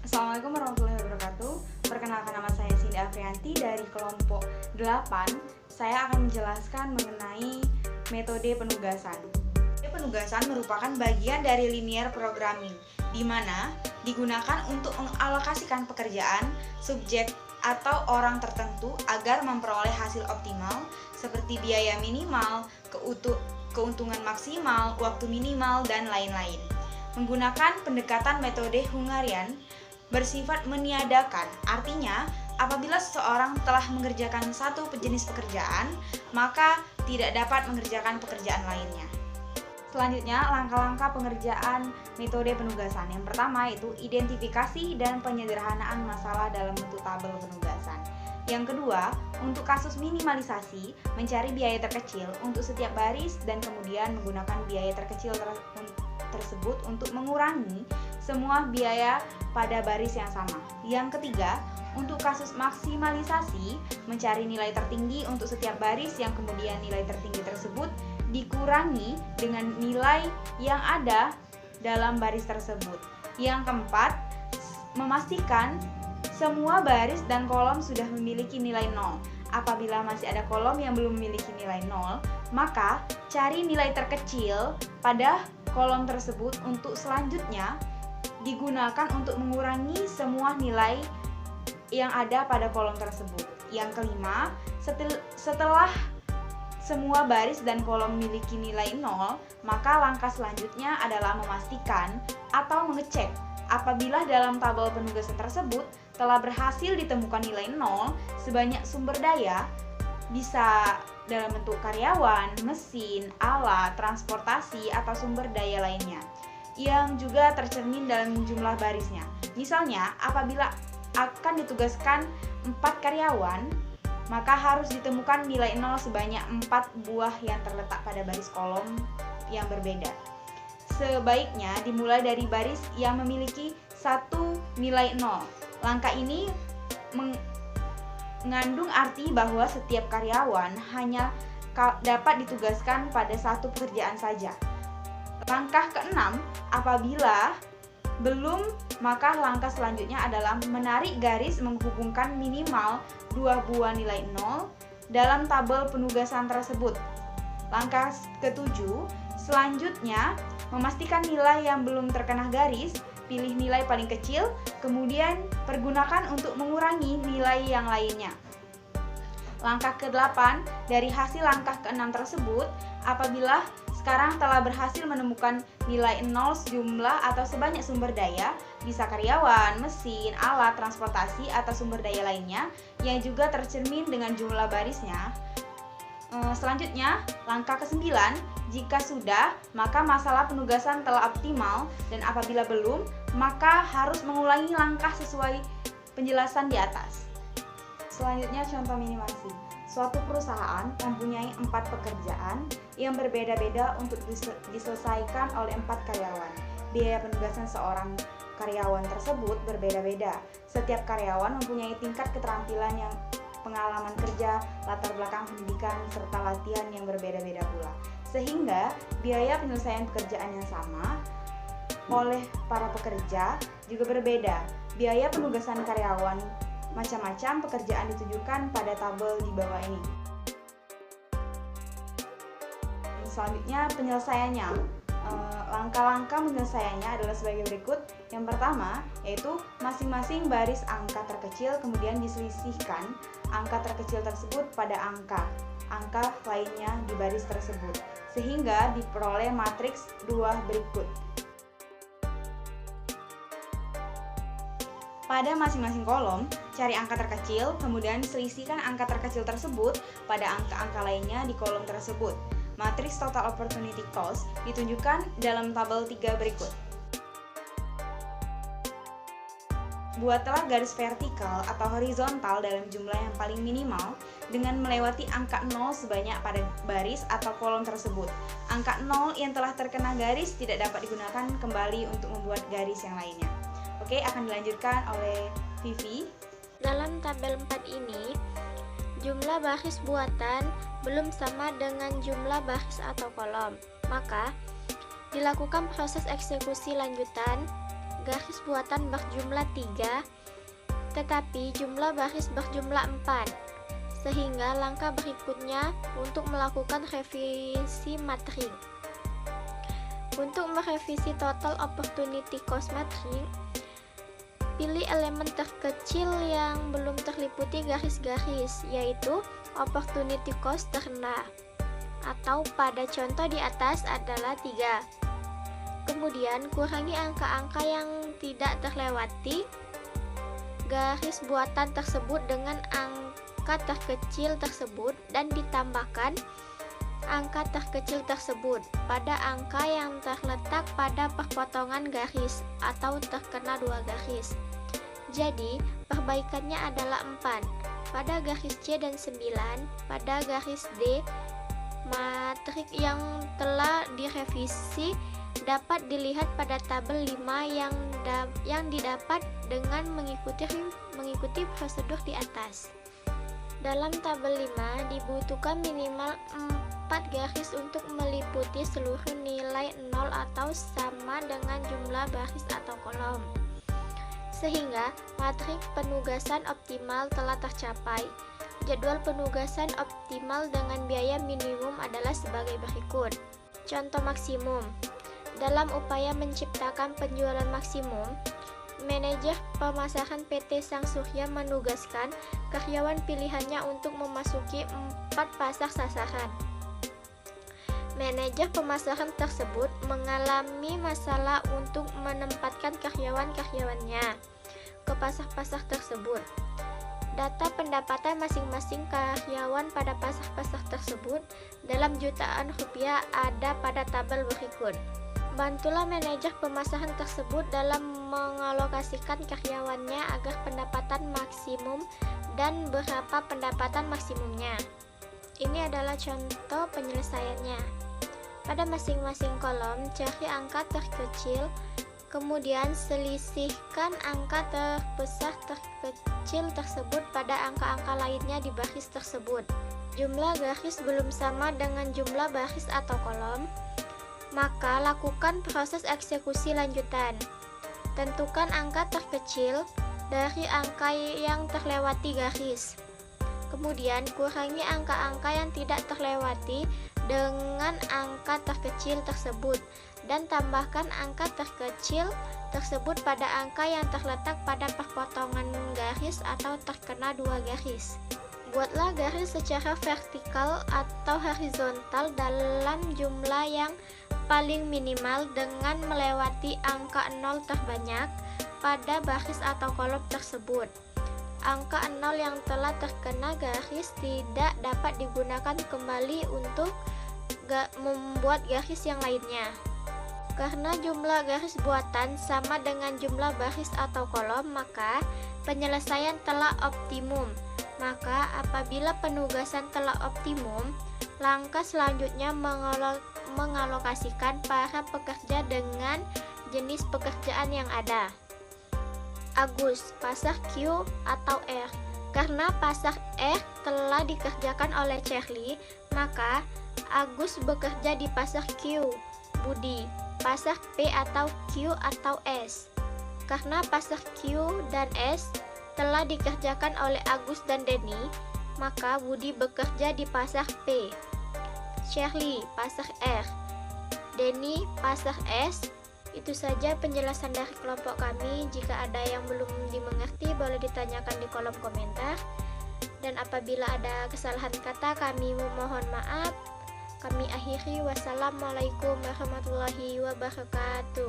Assalamualaikum warahmatullahi wabarakatuh. Perkenalkan, nama saya Cindy Afrianti dari kelompok 8. Saya akan menjelaskan mengenai metode penugasan. Metode penugasan merupakan bagian dari linear programming, di mana digunakan untuk mengalokasikan pekerjaan, subjek, atau orang tertentu agar memperoleh hasil optimal seperti biaya minimal, keuntungan maksimal, waktu minimal, dan lain-lain. Menggunakan pendekatan metode Hungarian bersifat meniadakan, artinya apabila seseorang telah mengerjakan satu jenis pekerjaan, maka tidak dapat mengerjakan pekerjaan lainnya. Selanjutnya, langkah-langkah pengerjaan metode penugasan. Yang pertama yaitu identifikasi dan penyederhanaan masalah dalam bentuk tabel penugasan. Yang kedua, untuk kasus minimalisasi, mencari biaya terkecil untuk setiap baris dan kemudian menggunakan biaya terkecil tersebut untuk mengurangi semua biaya pada baris yang sama. Yang ketiga, untuk kasus maksimalisasi, mencari nilai tertinggi untuk setiap baris yang kemudian nilai tertinggi tersebut dikurangi dengan nilai yang ada dalam baris tersebut. Yang keempat, memastikan semua baris dan kolom sudah memiliki nilai 0. Apabila masih ada kolom yang belum memiliki nilai 0, maka cari nilai terkecil pada kolom tersebut untuk selanjutnya digunakan untuk mengurangi semua nilai yang ada pada kolom tersebut. Yang kelima, setelah semua baris dan kolom memiliki nilai 0, maka langkah selanjutnya adalah memastikan atau mengecek apabila dalam tabel penugasan tersebut telah berhasil ditemukan nilai 0 sebanyak sumber daya, bisa dalam bentuk karyawan, mesin, alat, transportasi, atau sumber daya lainnya, yang juga tercermin dalam jumlah barisnya. Misalnya, apabila akan ditugaskan 4 karyawan, maka harus ditemukan nilai 0 sebanyak 4 buah yang terletak pada baris kolom yang berbeda. Sebaiknya dimulai dari baris yang memiliki satu nilai 0. Langkah ini mengandung arti bahwa setiap karyawan hanya dapat ditugaskan pada satu pekerjaan saja. Langkah keenam, apabila belum, maka langkah selanjutnya adalah menarik garis menghubungkan minimal 2 buah nilai 0 dalam tabel penugasan tersebut. Langkah ketujuh, selanjutnya memastikan nilai yang belum terkena garis, pilih nilai paling kecil, kemudian pergunakan untuk mengurangi nilai yang lainnya. Langkah ke-8, dari hasil langkah ke-6 tersebut, apabila sekarang telah berhasil menemukan nilai 0 sejumlah atau sebanyak sumber daya, bisa karyawan, mesin, alat, transportasi, atau sumber daya lainnya yang juga tercermin dengan jumlah barisnya. Selanjutnya, langkah ke-9, jika sudah, maka masalah penugasan telah optimal, dan apabila belum, maka harus mengulangi langkah sesuai penjelasan di atas. Selanjutnya, contoh minimasi. Suatu perusahaan mempunyai 4 pekerjaan yang berbeda-beda untuk diselesaikan oleh 4 karyawan. Biaya penugasan seorang karyawan tersebut berbeda-beda. Setiap karyawan mempunyai tingkat keterampilan yang pengalaman kerja, latar belakang pendidikan, serta latihan yang berbeda-beda pula. Sehingga biaya penyelesaian pekerjaan yang sama oleh para pekerja juga berbeda. Biaya penugasan karyawan macam-macam pekerjaan ditujukan pada tabel di bawah ini. Selanjutnya, penyelesaiannya. Langkah-langkah penyelesaiannya adalah sebagai berikut. Yang pertama, yaitu masing-masing baris angka terkecil kemudian diselisihkan angka terkecil tersebut pada angka lainnya di baris tersebut, sehingga diperoleh matriks 2 berikut. Pada masing-masing kolom, cari angka terkecil, kemudian selisihkan angka terkecil tersebut pada angka-angka lainnya di kolom tersebut. Matriks total opportunity cost ditunjukkan dalam tabel 3 berikut. Buatlah garis vertikal atau horizontal dalam jumlah yang paling minimal dengan melewati angka 0 sebanyak pada baris atau kolom tersebut. Angka 0 yang telah terkena garis tidak dapat digunakan kembali untuk membuat garis yang lainnya. Oke, akan dilanjutkan oleh Vivi. Dalam tabel 4 ini, jumlah baris buatan belum sama dengan jumlah baris atau kolom. Maka, dilakukan proses eksekusi lanjutan garis buatan berjumlah 3, tetapi jumlah baris berjumlah 4. Sehingga langkah berikutnya untuk melakukan revisi matrik. Untuk merevisi total opportunity cost matrik, pilih elemen terkecil yang belum terliputi garis-garis, yaitu opportunity cost terendah, atau pada contoh di atas adalah 3. Kemudian kurangi angka-angka yang tidak terlewati garis buatan tersebut dengan angka terkecil tersebut dan ditambahkan angka terkecil tersebut pada angka yang terletak pada perpotongan garis atau terkena 2 garis. Jadi, perbaikannya adalah 4 pada garis C dan 9 pada garis D. Matrik yang telah direvisi dapat dilihat pada tabel 5 yang didapat dengan mengikuti prosedur di atas. Dalam tabel 5 dibutuhkan minimal 4 garis untuk meliputi seluruh nilai 0 atau sama dengan jumlah baris atau kolom. Sehingga matrik penugasan optimal telah tercapai. Jadwal penugasan optimal dengan biaya minimum adalah sebagai berikut. Contoh maksimum. Dalam upaya menciptakan penjualan maksimum, manajer pemasaran PT Sang Surya menugaskan karyawan pilihannya untuk memasuki 4 pasar sasaran. Manajer pemasaran tersebut mengalami masalah untuk menempatkan karyawan-karyawannya ke pasar-pasar tersebut. Data pendapatan masing-masing karyawan pada pasar-pasar tersebut dalam jutaan rupiah ada pada tabel berikut. Bantulah manajer pemasaran tersebut dalam mengalokasikan karyawannya agar pendapatan maksimum dan berapa pendapatan maksimumnya. Ini adalah contoh penyelesaiannya. Pada masing-masing kolom, cari angka terkecil, kemudian selisihkan angka terbesar terkecil tersebut pada angka-angka lainnya di baris tersebut. Jumlah garis belum sama dengan jumlah baris atau kolom, maka lakukan proses eksekusi lanjutan. Tentukan angka terkecil dari angka yang terlewati garis. Kemudian kurangi angka-angka yang tidak terlewati dengan angka terkecil tersebut dan tambahkan angka terkecil tersebut pada angka yang terletak pada perpotongan garis atau terkena 2 garis. Buatlah garis secara vertikal atau horizontal dalam jumlah yang paling minimal dengan melewati angka 0 terbanyak pada baris atau kolom tersebut. Angka 0 yang telah terkena garis tidak dapat digunakan kembali untuk membuat garis yang lainnya. Karena jumlah garis buatan sama dengan jumlah baris atau kolom, maka penyelesaian telah optimum. Maka apabila penugasan telah optimum, langkah selanjutnya mengalokasikan para pekerja dengan jenis pekerjaan yang ada. Agus, pasar Q atau R. Karena pasar R telah dikerjakan oleh Charlie, maka Agus bekerja di pasar Q. Budi, pasar P atau Q atau S. Karena pasar Q dan S telah dikerjakan oleh Agus dan Denny, maka Budi bekerja di pasar P. Charlie, pasar R. Denny, pasar S. Itu saja penjelasan dari kelompok kami. Jika ada yang belum dimengerti, boleh ditanyakan di kolom komentar. Dan apabila ada kesalahan kata, kami memohon maaf. Kami akhiri. Wassalamualaikum warahmatullahi wabarakatuh.